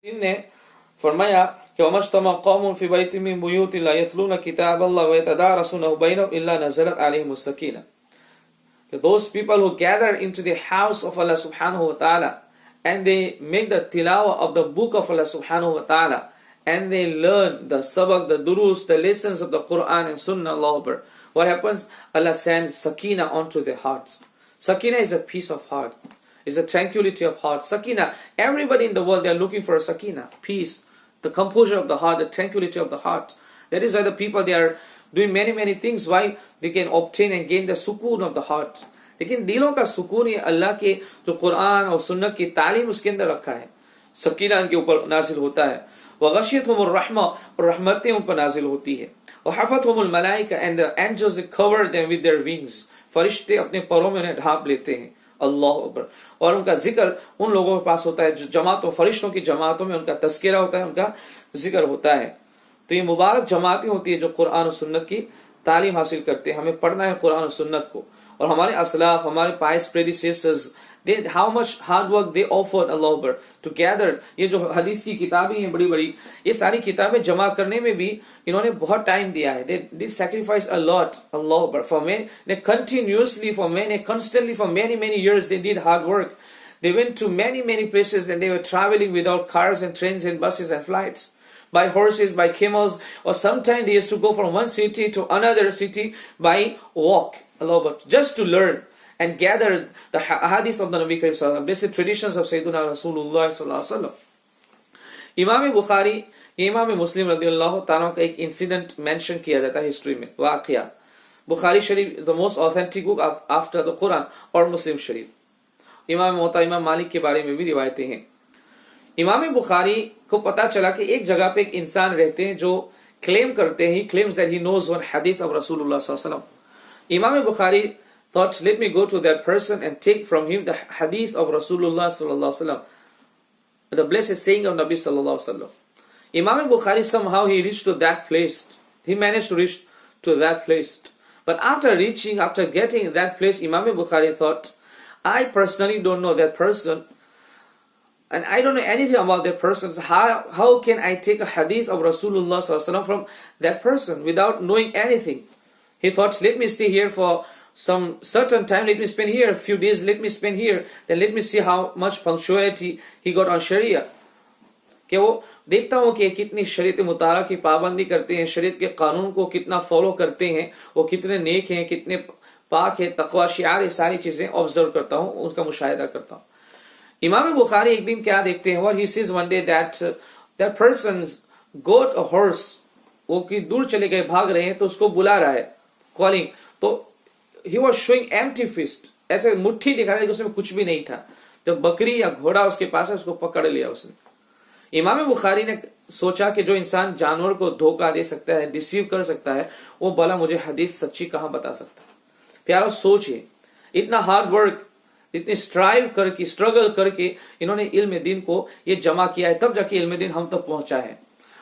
نے فرمایا کہ وَمَجْتَمَعَ قَوْمٌ فِي بَيْتٍ مِّن بُيُوتِ اللَّهِ يَتْلُونَ كِتَابَ اللَّهِ وَيَتَدَارَسُونَهُ بَيْنَهُمْ إِلَّا نَزَلَتْ عَلَيْهِمُ السَّكِينَةُ. Those people who gather into the house of Allah subhanahu wa ta'ala and they make the tilawah of the book of Allah subhanahu wa ta'ala and they learn the sabak, the durus, the lessons of the Quran and Sunnah, Allah Akbar. What happens? Allah sends sakina onto their hearts. Sakina is a peace of heart. Is a tranquility of heart. Sakina, everybody in the world, they are looking for a sakina, peace, the composure of the heart, the tranquility of the heart. That is why the people, they are doing many things, why they can obtain and gain the sukoon of the heart. लेकिन दिलों का सुकून ये अल्लाह के जो कुरान और सुन्नत की तालीम उसके अंदर रखा है, सकीना उनके ऊपर नाजिल होता है. वग़शियतहुमुर रहमा, और रहमतें उन पर नाजिल होती है. वहफ़तहुमुल Malaika, and the angels they cover them with their wings. फरिश्ते अपने परों में उन्हें ढांप लेते हैं. अल्लाह अकबर. और उनका जिक्र उन लोगों के पास होता है जो जमातों, फरिश्तों की जमातों में उनका तस्किरा होता है, उनका जिक्र होता है. तो ये मुबारक जमातें होती है जो कुरान और सुन्नत की तालीम हासिल करते हैं. हमें पढ़ना है कुरान और सुन्नत को. और हमारे असलाफ, हमारे price predecessors, they how much hard work they offered, Allah Akbar, to gather. ये जो हदीस की किताबें हैं बड़ी बड़ी, ये सारी किताबें जमा करने में भी इन्होंने बहुत टाइम दिया है. They did sacrifice a lot, Allah Akbar, for many, they continuously, for many, constantly, for many years they did hard work. They went to many places and they were traveling without cars and trains and buses and flights, by horses, by camels, or sometimes they used to go from one city to another city by walk, Allah Akbar, just to learn and gather the hadith of the Nabi Karim Sallallahu Alaihi Wasallam, basic traditions of Sayyidina Rasulullah Sallallahu Alaihi Wasallam. इमाम बुखारी, इमाम मुस्लिम रज़ियल्लाहु ताला का एक incident mention किया जाता है history में, वाक़या. बुखारी शरीफ the most authentic book after the Quran और मुस्लिम शरीफ. इमाम मोता, इमाम मालिक के बारे में भी रिवायतें हैं. इमाम बुखारी को पता चला कि एक जगह पे एक इंसान रहते हैं जो क्लेम करते हैं, he claims that he knows one hadith of Rasulullah Sallallahu Alaihi Wasallam. इमाम Bukhari thought, let me go to that person and take from him the hadith of Rasulullah Sallallahu Alaihi Wasallam, the blessed saying of Nabi Sallallahu Alaihi Wasallam. Imam Bukhari, somehow he reached to that place. He managed to reach to that place. But after getting that place, Imam Bukhari thought, I personally don't know that person, and I don't know anything about that person. So how can I take a hadith of Rasulullah Sallallahu Alaihi Wasallam from that person without knowing anything? He thought, let me stay here for some certain time, let me spend here a few days, let me spend here, then let me see how much punctuality he got on Sharia. कि वो देखता हूँ कि कितनी शरीयत मुताला की पाबंदी करते हैं, शरीयत के कानून को कितना फॉलो करते हैं, वो कितने नेक हैं, कितने पाक हैं, तकवा, शियार, ये सारी चीजें ऑब्जर्व करता हूँ, उनका मुशाहिदा करता हूँ. इमाम बुखारी एक दिन क्या देखते हैं, what he sees one day that person's got a horse, वो कि दूर चले गए, भाग रहे हैं, तो उसको बुला रहा है, calling. तो he was showing empty fist, ऐसे मुट्ठी दिखा रहा है कि उसमें कुछ भी नहीं था. जब बकरी या घोड़ा उसके पास है, उसको पकड़ लिया उसने. इमाम बुखारी ने सोचा कि जो इंसान जानवर को धोखा दे सकता है, डिसीव कर सकता है, वो भला मुझे हदीस सच्ची कहां बता सकता है. प्यारो सोचिए, इतना हार्ड वर्क, इतनी स्ट्रगल करके इन्होंने इल्म दीन को ये जमा किया है, तब जाके इल्म दीन हम तक पहुंचा है.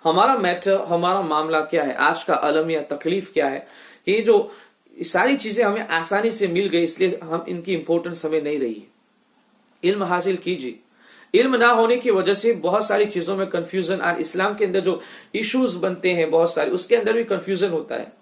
हमारा मैटर, हमारा मामला क्या है, आज का अलम या तकलीफ क्या है कि ये जो सारी चीजें हमें आसानी से मिल गई, इसलिए हम इनकी इंपॉर्टेंस हमें नहीं रही. इल्म हासिल कीजिए. इल्म ना होने की वजह से बहुत सारी चीजों में कंफ्यूजन, और इस्लाम के अंदर जो इश्यूज बनते हैं बहुत सारे, उसके अंदर भी कंफ्यूजन होता है.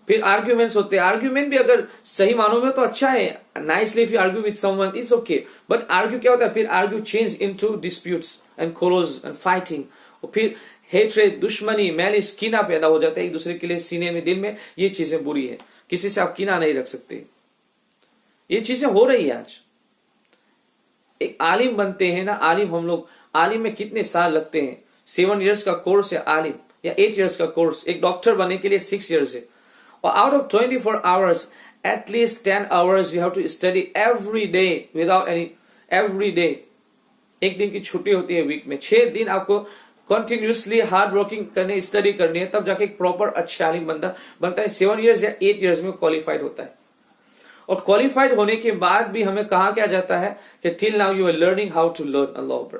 फिर आर्ग्यूमेंट्स होते हैं. आर्ग्यूमेंट भी अगर सही मानों में तो अच्छा है, nicely if you argue with someone it's okay, but argue क्या होता है, फिर argue change into disputes and quarrels and fighting, और फिर हेट्रेड, दुश्मनी, मैलिस, कीना पैदा हो जाता है एक दूसरे के लिए सीने में, दिल में. ये चीजें बुरी है. किसी से आप कीना नहीं रख सकते. ये चीजें हो रही है आज. एक आलिम बनते हैं ना, आलिम, हम लोग आलिम में कितने साल लगते हैं. 7 years का कोर्स है आलिम, या 8 years का कोर्स. एक डॉक्टर बनने के लिए 6 years है. और out of 24 hours at least 10 hours you have to study every day without any, every day. एक दिन की छुट्टी होती है वीक में, 6 दिन आपको कंटिन्यूसली हार्ड वर्किंग करने, स्टडी करनी है, तब जाके एक प्रॉपर अच्छा आलिम बनता है. 7 years या 8 years में क्वालिफाइड होता है. और क्वालिफाइड होने के बाद भी हमें कहा क्या जाता है कि till now you are learning how to learn, अल्लाह अकबर.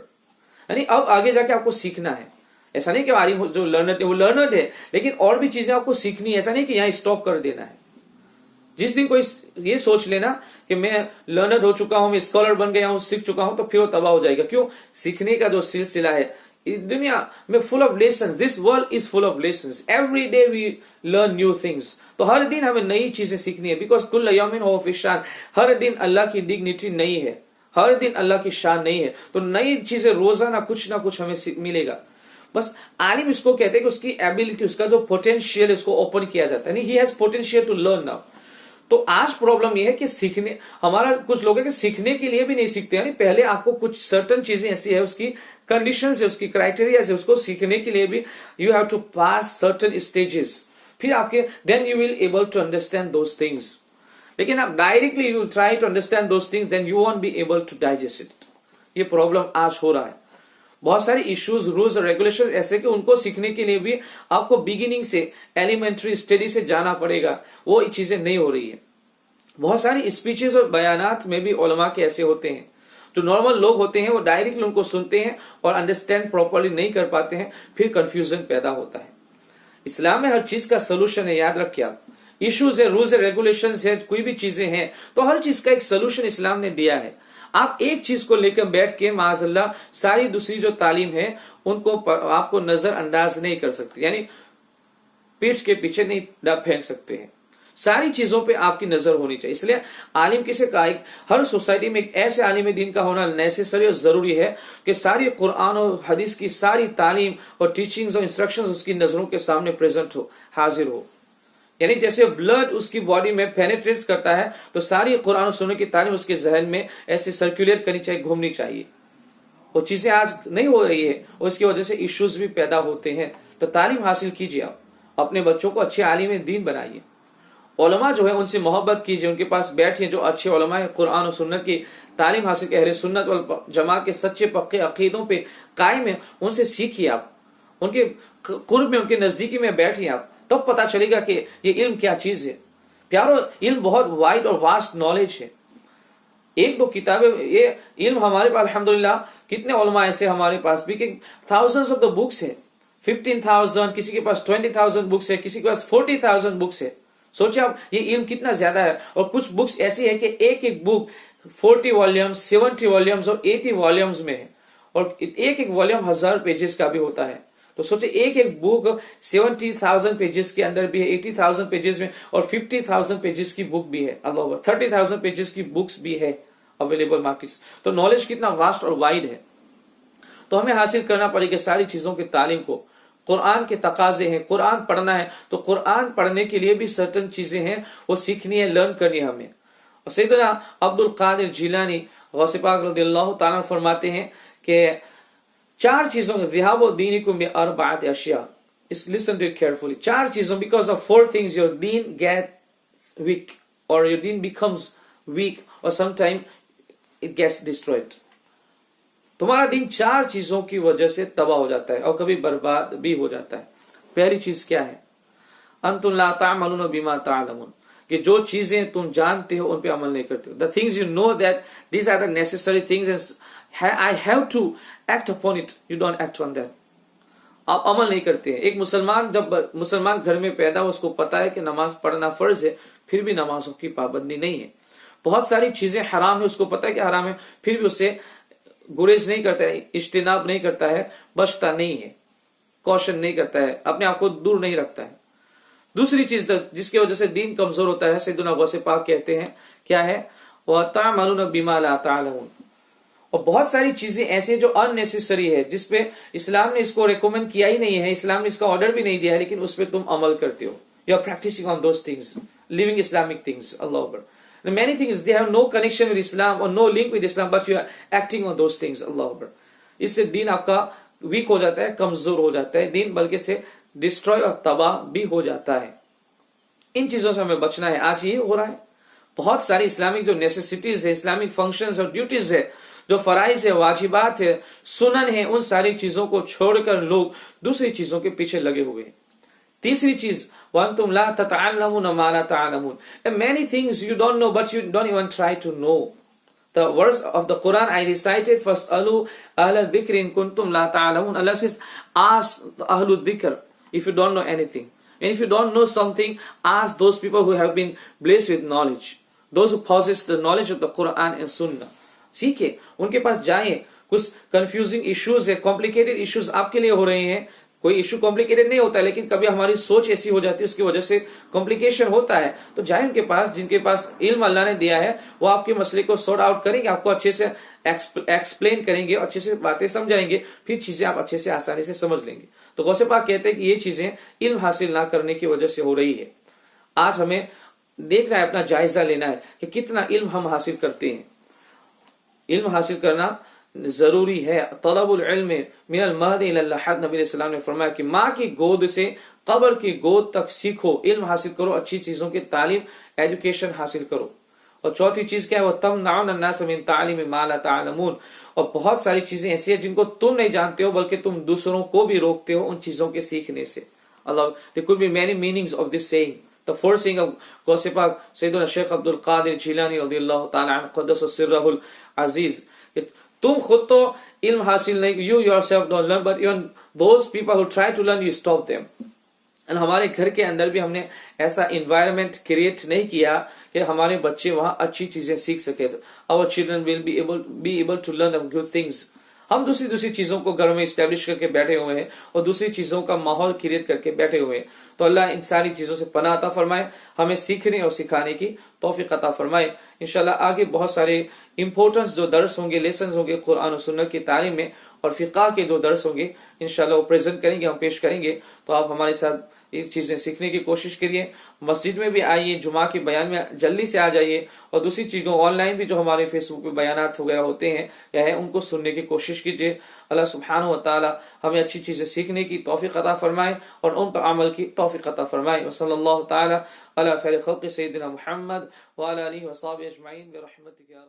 यानी अब आगे जाके आपको सीखना है. ऐसा नहीं कि आलिम जो लर्नर है वो लर्नर है, लेकिन और भी चीजें आपको सीखनी है. ऐसा नहीं कि यहाँ स्टॉप कर देना है. जिस दिन कोई ये सोच लेना कि मैं लर्नर हो चुका हूं, मैं स्कॉलर बन गया हूं, सीख चुका हूं, तो फिर वो तबाह हो जाएगा। क्यों? सीखने का जो सिलसिला है इस दुनिया में full of lessons, this world is full of lessons, every day we learn new things. तो हर दिन हमें नई चीजें सीखनी है, बिकॉज कुल्ल यौमिन हुवा फी शान, हर दिन अल्लाह की डिग्निटी नई है, हर दिन अल्लाह की शान नहीं है। तो नई चीजें रोजाना कुछ ना कुछ हमें मिलेगा। बस आलिम इसको कहते हैं कि उसकी एबिलिटी, उसका जो पोटेंशियल है उसको ओपन किया जाता है, he has potential to learn now. तो आज प्रॉब्लम यह है कि सीखने, हमारा कुछ लोग है कि सीखने के लिए भी नहीं सीखते, यानी पहले आपको कुछ सर्टन चीजें ऐसी है, उसकी कंडीशंस है, उसकी क्राइटेरिया है, उसको सीखने के लिए भी you have to pass certain stages, फिर आपके then you will able to understand those things. लेकिन आप directly you try to understand those things, then you won't be able to digest it. ये प्रॉब्लम आज हो रहा है। बहुत सारे इश्यूज, रूल्स और रेगुलेशन ऐसे कि उनको सीखने के लिए भी आपको बिगिनिंग से, एलिमेंट्री स्टडी से जाना पड़ेगा, वो चीजें नहीं हो रही है। बहुत सारी स्पीचेस और बयानात में भी उलमा के ऐसे होते हैं, जो नॉर्मल लोग होते हैं वो डायरेक्टली उनको सुनते हैं और अंडरस्टैंड प्रॉपर्ली नहीं कर पाते हैं, फिर कंफ्यूजन पैदा होता है। इस्लाम में हर चीज का सोल्यूशन है, याद रखिए आप। इश्यूज है, रूल्स है, रेगुलेशन है, कोई भी चीजें हैं तो हर चीज का एक सोल्यूशन इस्लाम ने दिया है। आप एक चीज को लेकर बैठ के माज़अल्लाह सारी दूसरी जो तालीम है उनको आपको नजरअंदाज नहीं कर सकते, यानी पीठ के पीछे नहीं फेंक सकते हैं। सारी चीजों पे आपकी नजर होनी चाहिए। इसलिए आलिम किसे कहा, हर सोसाइटी में एक ऐसे आलिम दीन का होना नेसेसरी और जरूरी है कि सारी कुरान और हदीस की सारी तालीम और टीचिंग्स और इंस्ट्रक्शंस उसकी नजरों के सामने प्रेजेंट हो, हाजिर हो। यानी जैसे ब्लड उसकी बॉडी में पेनिट्रेट करता है तो सारी कुरान और सुन्नत की तालीम उसके जहन में ऐसे सर्कुलेट करनी चाहिए, घूमनी चाहिए। वो चीजें आज नहीं हो रही है और इसकी वजह से इश्यूज भी पैदा होते हैं। तो तालीम हासिल कीजिए, आप अपने बच्चों को अच्छे आलिम दीन बनाइए। उलमा जो है उनसे मोहब्बत कीजिए, उनके पास बैठिए, जो अच्छे उलमा है कुरान और सुन्नत की तालीम हासिल के, अहले सुन्नत वल जमात के सच्चे पक्के अकीदों पे कायम है, उनसे सीखिए। आप उनके कुर्ब में, उनके नजदीकी में बैठिए, आप तब पता चलेगा कि ये इल्म क्या चीज है। प्यारो, इल्म बहुत वाइड और वास्ट नॉलेज है। एक दो किताबें, ये इल्म हमारे पास अल्हम्दुलिल्लाह कितने उलमा ऐसे हमारे पास भी कि थाउजेंड्स ऑफ द बुक्स है, 15,000, किसी के पास 20,000 बुक्स है, किसी के पास 40,000 बुक्स है। सोचिए आप ये इल्म कितना ज्यादा है। और कुछ बुक्स ऐसी है कि एक एक बुक 40 वॉल्यूम्स, 70 वॉल्यूम्स और 80 वॉल्यूम्स में है, और एक एक वॉल्यूम 1000 पेजेस का भी होता है। तो सोचिए एक एक बुक 70,000 पेजेस के अंदर भी है, 80,000 पेजेस में, और 50,000 पेजेस की बुक भी है, अल्लाह 30,000 पेजेस की बुक्स भी है अवेलेबल मार्केट्स। तो नॉलेज कितना वास्ट और वाइड है। तो हमें हासिल करना पड़ेगा सारी चीजों की तालीम को। कुरान के तकाजे हैं, कुरान पढ़ना है तो कुरान पढ़ने के लिए भी सर्टन चीजें हैं, वो सीखनी है, लर्न करनी है हमें। और सैयदना अब्दुल कादिर जिलानी गौसे पाक रज़ियल्लाहु ताला फरमाते हैं कि चार चीजों में ज़िहाबु दीनिकुम बिअरबअति अशिया, लिसन टू इट केयरफुली, चार चीजों, because of 4 things your Deen gets week और योर दीन बिकम्स वीक और समटाइम इट गेट्स डिस्ट्रॉयड। तुम्हारा दिन 4 चीजों की वजह से तबाह हो जाता है और कभी बर्बाद भी हो जाता है। पहली चीज क्या है? अंतुम ला ताअमलून बिमा ताअलमून, कि जो चीजें तुम जानते हो उन पे अमल नहीं करते हो। The things you know that these are the necessary things and I have to act upon it, you don't act on that. आप अमल नहीं करते हैं। एक मुसलमान जब मुसलमान घर में पैदा हो, उसको पता है कि नमाज पढ़ना फर्ज है, फिर भी नमाजों की पाबंदी नहीं है। बहुत सारी चीजें हराम है, उसको पता है कि हराम है, फिर भी उसे गुरेज नहीं करता है, इज्तिनाब नहीं करता है, बचता नहीं है, कौशन नहीं करता है, अपने आप को दूर नहीं रखता है। दूसरी चीज जिसकी वजह से दीन कमजोर होता है, सैयदना गौसे पाक कहते हैं क्या है, व ताअमलून बिमा ला ताअलमून। और बहुत सारी चीजें ऐसी जो अननेसेसरी है, जिसपे इस्लाम ने इसको रेकमेंड किया ही नहीं है, इस्लाम ने इसका ऑर्डर भी नहीं दिया है, लेकिन उस पर तुम अमल करते हो। You are practising on those things, living Islamic things, अल्लाह अकबर। Many things they have no connection with Islam or no link with Islam, but you are acting on those things, Allah Akbar। इससे दीन आपका week हो जाता है, कमजोर हो जाता है दीन, बल्कि से डिस्ट्रॉय और तबाह भी हो जाता है। इन चीजों से हमें बचना है। आज ये हो रहा है, बहुत सारी इस्लामिक जो नेसेसिटीज है, इस्लामिक फंक्शंस और ड्यूटीज है, जो फराइज है, वाजिबात है, सुनन है, उन सारी चीजों को छोड़कर लोग दूसरी चीजों के पीछे लगे हुए हैं। तीसरी चीज, وَأَنْتُمْ لَا تَتَعَلَّمُونَ مَا لَا تَعْلَمُونَ, and many things you don't know, but you don't even try to know. The verse of the Quran I recited, فَاسْأَلُوا أَهْلَ الذِّكْرِ إِن كُنْتُمْ لَا تَعْلَمُونَ. Allah says, ask the Ahlul Dhikr if you don't know anything. And if you don't know something, ask those people who have been blessed with knowledge, those who possess the knowledge of the Quran and Sunnah. सीखे, उनके पास जाएं. कुछ confusing issues है, complicated issues आपके लिए हो रहे हैं. कोई इशू कॉम्प्लिकेटेड नहीं होता है, लेकिन कभी हमारी सोच ऐसी हो जाती है, उसकी वजह से कॉम्प्लिकेशन होता है. तो जाए उनके पास जिनके पास इल्म अल्लाह ने दिया है, वो आपके मसले को सॉर्ट आउट करेंगे, आपको अच्छे से एक्सप्लेन करेंगे, अच्छे से बातें समझाएंगे, फिर चीजें आप अच्छे से आसानी से समझ लेंगे. तो गौसे पाक कहते हैं कि ये चीजें इल्म हासिल ना करने की वजह से हो रही है. आज हमें देखना है, अपना जायजा लेना है कि कितना इल्म हम हासिल करते हैं. इल्म हासिल करना जरूरी है. तलबुल इल्म मिनल महदी इलल लहद, नबी सल्लल्लाहु अलैहि वसल्लम ने फरमाया कि माँ की गोद से कब्र की गोद तक सीखो, इल्म हासिल करो, अच्छी चीजों की तालीम, एजुकेशन हासिल करो. और चौथी चीज क्या है, वो तमनउन अन्नास मिन तालीम मा ला तालमून. और बहुत सारी चीजें ऐसी हैं जिनको तुम नहीं जानते हो, बल्कि तुम दूसरों को भी रोकते हो उन चीजों के सीखने से. अल्लाह, there could be many meanings of this saying. The first saying of Gause Pak Sayyidina Shaykh Abdul Qadir Jilani radiyallahu ta'ala anhu qaddasa sirrahul aziz, तुम खुद तो इल्म हासिल नहीं, you yourself don't learn, but even those people who try to learn, you stop them. And हमारे घर के अंदर भी हमने ऐसा environment create नहीं किया कि हमारे बच्चे वहां अच्छी चीजें सीख सके. Our children will be able to learn the good things. हम दूसरी चीजों को घर में स्टैब्लिश करके बैठे हुए हैं और दूसरी चीजों का माहौल क्रिएट करके बैठे हुए हैं. तो अल्लाह इन सारी चीजों से पनाह अता फरमाए, हमें सीखने और सिखाने की तौफीक अता फरमाए. इंशाल्लाह आगे बहुत सारे इंपॉर्टेंस जो दर्स होंगे, लेसन होंगे कुरान और सुन्नत की तालीम में, और फिक़ह के जो दर्स होंगे इंशाल्लाह वो प्रेजेंट करेंगे, हम पेश करेंगे. तो आप हमारे साथ ये चीजें सीखने की कोशिश करिए. मस्जिद में भी आइए, जुमा के बयान में जल्दी से आ जाइए, और दूसरी चीजों ऑनलाइन भी जो हमारे फेसबुक पे बयानात वगैरह होते हैं या है, उनको सुनने की कोशिश कीजिए. अल्लाह सुब्हानहू व तआला हमें अच्छी चीजें सीखने की तौफीक अता फरमाए और उन पर अमल की तौफीक अता फरमाए. सल्लल्लाहु तआला अला खैर खल्क़ि सय्यिदिना मुहम्मद व अला आलिहि व सहाबिहि अजमईन बिरहमतिक या